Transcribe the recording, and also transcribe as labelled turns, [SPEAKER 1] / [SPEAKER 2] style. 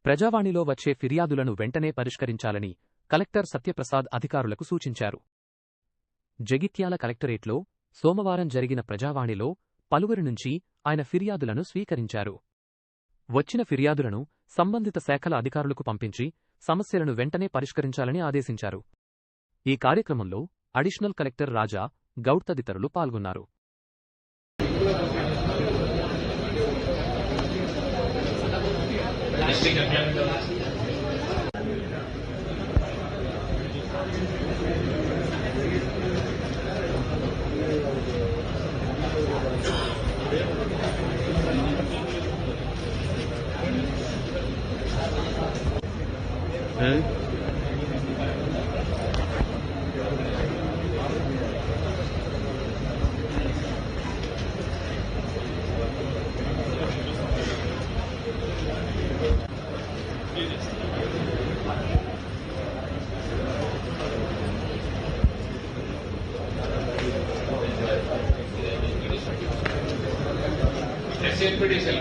[SPEAKER 1] ప్రజావాణిలో వచ్చే ఫిర్యాదులను వెంటనే పరిష్కరించాలని కలెక్టర్ సత్యప్రసాద్ అధికారులకు సూచించారు. జగిత్యాల కలెక్టరేట్లో సోమవారం జరిగిన ప్రజావాణిలో పలువురి నుంచి ఆయన ఫిర్యాదులను స్వీకరించారు. వచ్చిన ఫిర్యాదులను సంబంధిత శాఖల అధికారులకు పంపించి సమస్యలను వెంటనే పరిష్కరించాలని ఆదేశించారు. ఈ కార్యక్రమంలో అడిషనల్ కలెక్టర్ రాజా, గౌడ్ తదితరులు పాల్గొన్నారు.
[SPEAKER 2] SNPD cell,